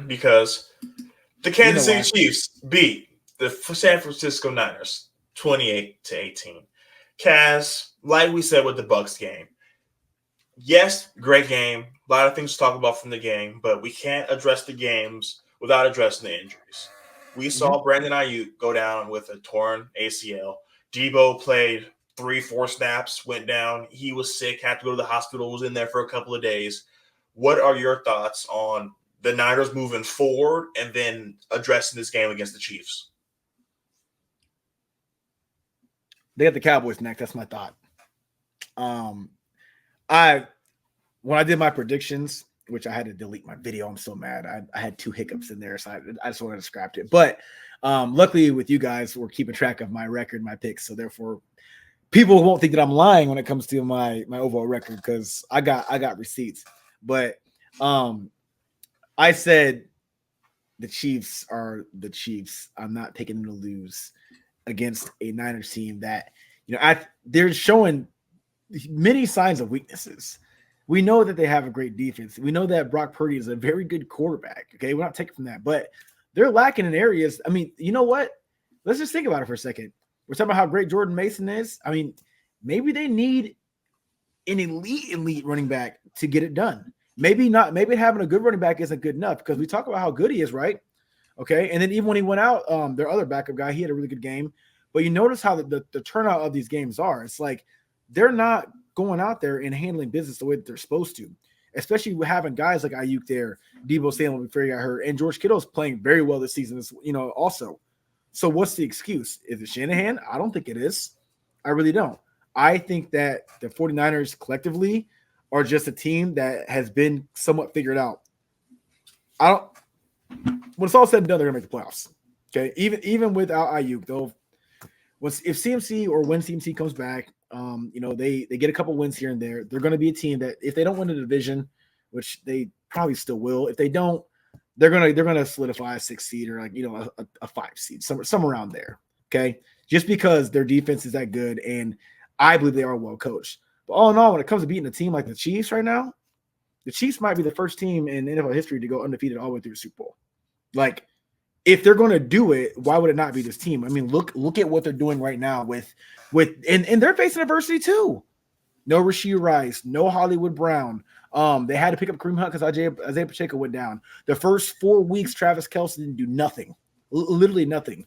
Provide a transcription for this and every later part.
because the You know Kansas City why. Chiefs beat the San Francisco Niners 28-18. Kaz, like we said with the Bucks game, yes, great game. A lot of things to talk about from the game, but we can't address the games without addressing the injuries. We saw Brandon Ayuk go down with a torn ACL. Debo played 3-4 snaps, went down. He was sick, had to go to the hospital, was in there for a couple of days. What are your thoughts on the Niners moving forward and then addressing this game against the Chiefs? They got the Cowboys next. That's my thought. When I did my predictions, which I had to delete my video, I'm so mad. I had 2 hiccups in there, so I just wanted to scrap it. But luckily with you guys, we're keeping track of my record, my picks. So therefore, people won't think that I'm lying when it comes to my overall record because I got receipts. But I said the Chiefs are the Chiefs. I'm not taking them to lose against a Niners team that, they're showing many signs of weaknesses. We know that they have a great defense. We know that Brock Purdy is a very good quarterback. Okay, we're not taking from that, but they're lacking in areas. I mean, you know what? Let's just think about it for a second. We're talking about how great Jordan Mason is. I mean, maybe they need an elite running back to get it done. Maybe not. Maybe having a good running back isn't good enough because we talk about how good he is, right? Okay, and then even when he went out, their other backup guy, he had a really good game. But you notice how the turnout of these games are. It's like they're not going out there and handling business the way that they're supposed to, especially with having guys like Ayuk there, Debo Samuel before he got hurt, and George Kittle's playing very well this season, also. So what's the excuse? Is it Shanahan? I don't think it is. I really don't. I think that the 49ers collectively are just a team that has been somewhat figured out. When it's all said and done, they're gonna make the playoffs. Okay, even without Ayuk, though, if CMC or when CMC comes back, they get a couple wins here and there. They're going to be a team that if they don't win the division, which they probably still will, if they don't, they're gonna solidify a 6 seed or a 5 seed, somewhere around there. Okay, just because their defense is that good, and I believe they are well coached. But all in all, when it comes to beating a team like the Chiefs right now, the Chiefs might be the first team in NFL history to go undefeated all the way through the Super Bowl. Like, if they're going to do it, why would it not be this team? I mean, look at what they're doing right now and they're facing adversity too. No Rashee Rice, no Hollywood Brown. They had to pick up Kareem Hunt because Isaiah Pacheco went down. The first 4 weeks, Travis Kelce didn't do nothing, literally nothing.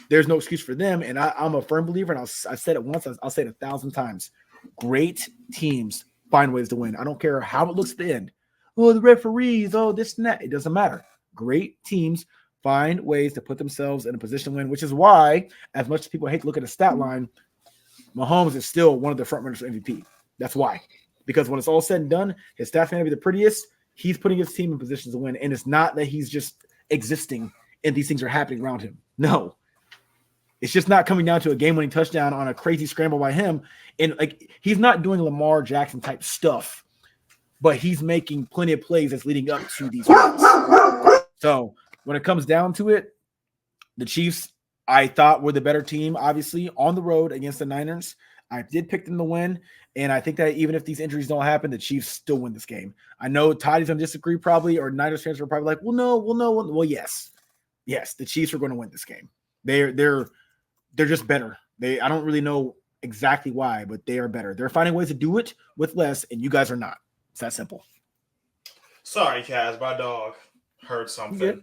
There's no excuse for them, and I'm a firm believer, and I've said it once, I'll say it 1,000 times. Great teams find ways to win. I don't care how it looks at the end. Oh, the referees, this and that. It doesn't matter. Great teams find ways to put themselves in a position to win, which is why, as much as people hate to look at a stat line, Mahomes is still one of the front runners for MVP. That's why. Because when it's all said and done, his stats may not be the prettiest. He's putting his team in positions to win. And it's not that he's just existing and these things are happening around him. No. It's just not coming down to a game-winning touchdown on a crazy scramble by him. And he's not doing Lamar Jackson type stuff, but he's making plenty of plays that's leading up to these wins. So when it comes down to it, the Chiefs, I thought, were the better team, obviously, on the road against the Niners. I did pick them to win, and I think that even if these injuries don't happen, the Chiefs still win this game. I know Toddy's going to disagree probably, or Niners fans are probably like, well, yes. Yes, the Chiefs are going to win this game. They're just better. I don't really know exactly why, but they are better. They're finding ways to do it with less, and you guys are not. It's that simple. Sorry, Kaz, my dog heard something.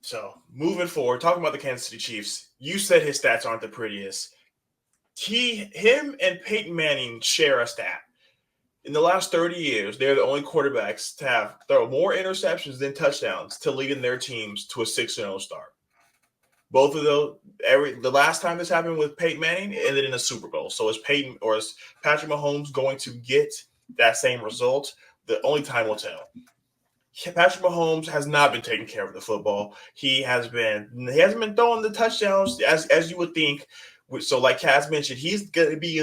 So, moving forward, talking about the Kansas City Chiefs, you said his stats aren't the prettiest. Him and Peyton Manning share a stat. In the last 30 years, they're the only quarterbacks to throw more interceptions than touchdowns to lead their teams to a 6-0 start. Both of those, the last time this happened with Peyton Manning, it ended in a Super Bowl. So is Patrick Mahomes going to get that same result? The only time will tell. Patrick Mahomes has not been taking care of the football. He hasn't been throwing the touchdowns as you would think. So, like Kaz mentioned, he's going to be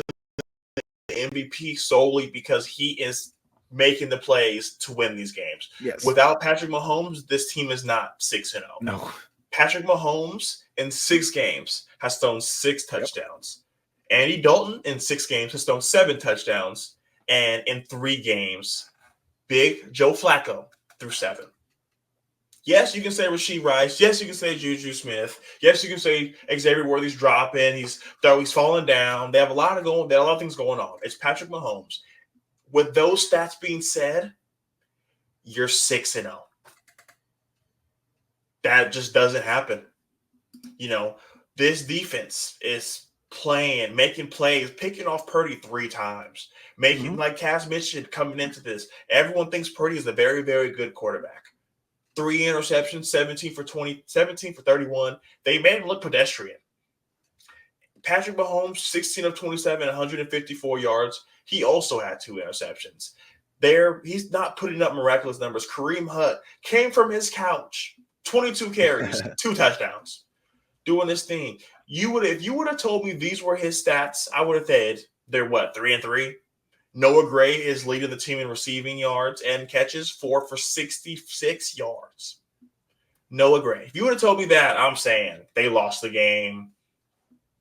the MVP solely because he is making the plays to win these games. Yes. Without Patrick Mahomes, this team is not 6-0. No. Patrick Mahomes in 6 games has thrown 6 touchdowns. Yep. Andy Dalton in 6 games has thrown 7 touchdowns. And in 3 games, Big Joe Flacco threw 7. Yes, you can say Rasheed Rice. Yes, you can say Juju Smith. Yes, you can say Xavier Worthy's dropping. He's falling down. They have a lot of things going on. It's Patrick Mahomes. With those stats being said, you're 6-0. That just doesn't happen. This defense is playing, making plays, picking off Purdy 3 times, like Cass mentioned coming into this. Everyone thinks Purdy is a very, very good quarterback. 3 interceptions, 17 for 20, 17 for 31. They made him look pedestrian. Patrick Mahomes, 16 of 27, 154 yards. He also had 2 interceptions. He's not putting up miraculous numbers. Kareem Hunt came from his couch, 22 carries, 2 touchdowns, doing this thing. If you would have told me these were his stats, I would have said they're 3-3. Noah Gray is leading the team in receiving yards and catches, 4 for 66 yards. Noah Gray. If you would have told me that, I'm saying they lost the game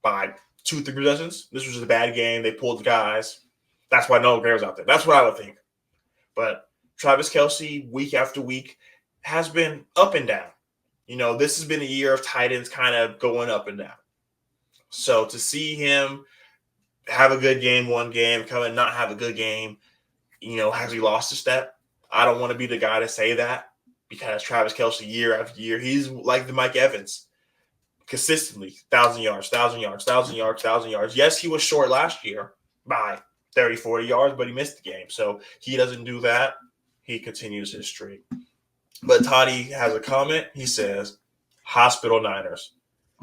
by 2-3 possessions. This was just a bad game. They pulled the guys. That's why Noah Gray was out there. That's what I would think. But Travis Kelce, week after week, has been up and down. This has been a year of tight ends kind of going up and down. So to see him have a good game one game, come and not have a good game, has he lost a step? I don't want to be the guy to say that because Travis Kelce, year after year, he's like the Mike Evans. Consistently, 1,000 yards, 1,000 yards, 1,000 yards, 1,000 yards. Yes, he was short last year by 30, 40 yards, but he missed the game. So he doesn't do that. He continues his streak. But Toddy has a comment. He says, hospital Niners.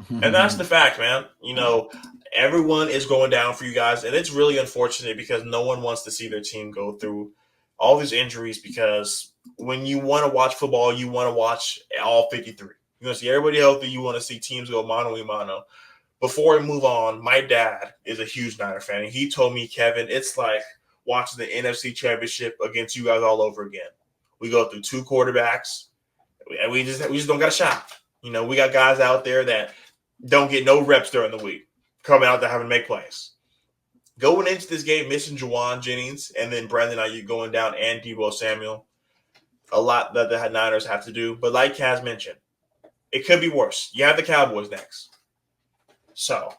And that's the fact, man. Everyone is going down for you guys. And it's really unfortunate because no one wants to see their team go through all these injuries because when you want to watch football, you want to watch all 53. You want to see everybody healthy. You want to see teams go mano-a-mano. Before we move on, my dad is a huge Niner fan. And he told me, Kevin, it's like watching the NFC Championship against you guys all over again. We go through 2 quarterbacks, and we just don't got a shot. We got guys out there that don't get no reps during the week, coming out there having to make plays. Going into this game, missing Jaevon Jennings, and then Brandon Ayuk going down, and Deebo Samuel. A lot that the Niners have to do. But like Kaz mentioned, it could be worse. You have the Cowboys next. So